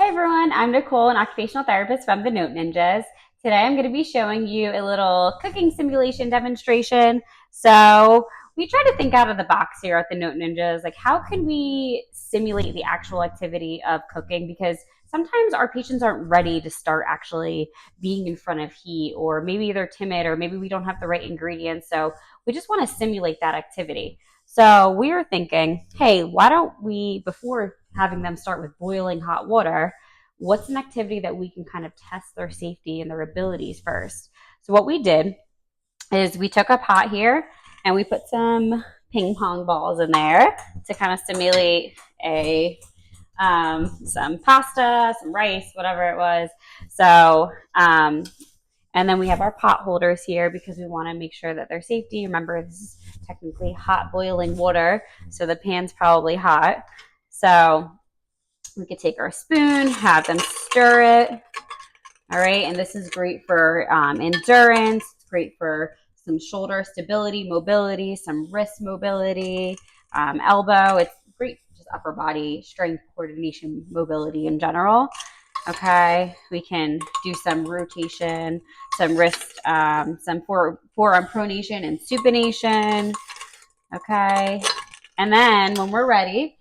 Hi everyone, I'm Nicole, an occupational therapist from the Note Ninjas. Today I'm going to be showing you a little cooking simulation demonstration. So we try to think out of the box here at the Note Ninjas, like how can we simulate the actual activity of cooking? Because sometimes our patients aren't ready to start actually being in front of heat, or maybe they're timid, or maybe we don't have the right ingredients. So we just want to simulate that activity. So we were thinking, hey, why don't we, before having them start with boiling hot water, what's an activity that we can kind of test their safety and their abilities first? So what we did is we took a pot here and we put some ping pong balls in there to kind of simulate some pasta, some rice, whatever it was. So and then we have our pot holders here because we want to make sure that they're safety. Remember, this is technically hot boiling water, so the pan's probably hot. So we could take our spoon, have them stir it. All right, and this is great for endurance. It's great for some shoulder stability, mobility, some wrist mobility, elbow. It's great, just upper body strength, coordination, mobility in general. Okay, we can do some rotation, some wrist, some forearm pronation and supination. Okay, and then when we're ready,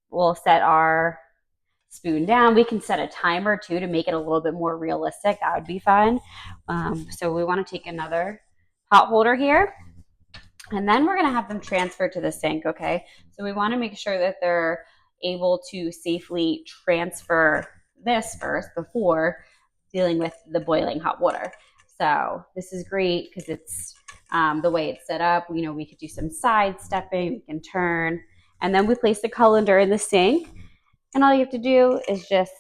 we'll set our spoon down. We can set a timer too to make it a little bit more realistic. That would be fun. So we want to take another pot holder here, and then we're going to have them transfer to the sink. Okay, so we want to make sure that they're able to safely transfer this first before dealing with the boiling hot water. So this is great because it's the way it's set up. You know, we could do some side stepping, we can turn, and then we place the colander in the sink. And all you have to do is just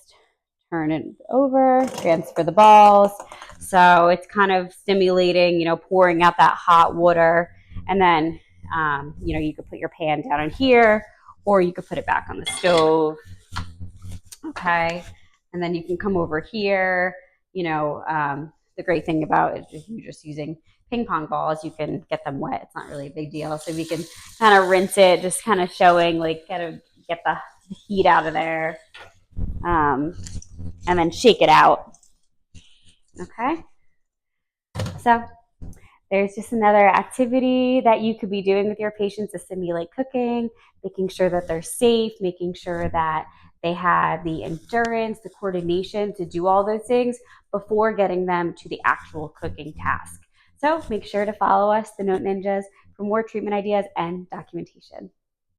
turn it over, transfer the balls. So it's kind of stimulating, pouring out that hot water. And then, you could put your pan down in here, or you could put it back on the stove. Okay. And then you can come over here. The great thing about it is if you're just using ping pong balls, you can get them wet. It's not really a big deal. So we can kind of rinse it, just kind of showing, like, kind of get the heat out of there, and then shake it out. Okay. So there's just another activity that you could be doing with your patients to simulate cooking, making sure that they're safe, making sure that they have the endurance, the coordination to do all those things before getting them to the actual cooking task. So make sure to follow us, the Note Ninjas, for more treatment ideas and documentation.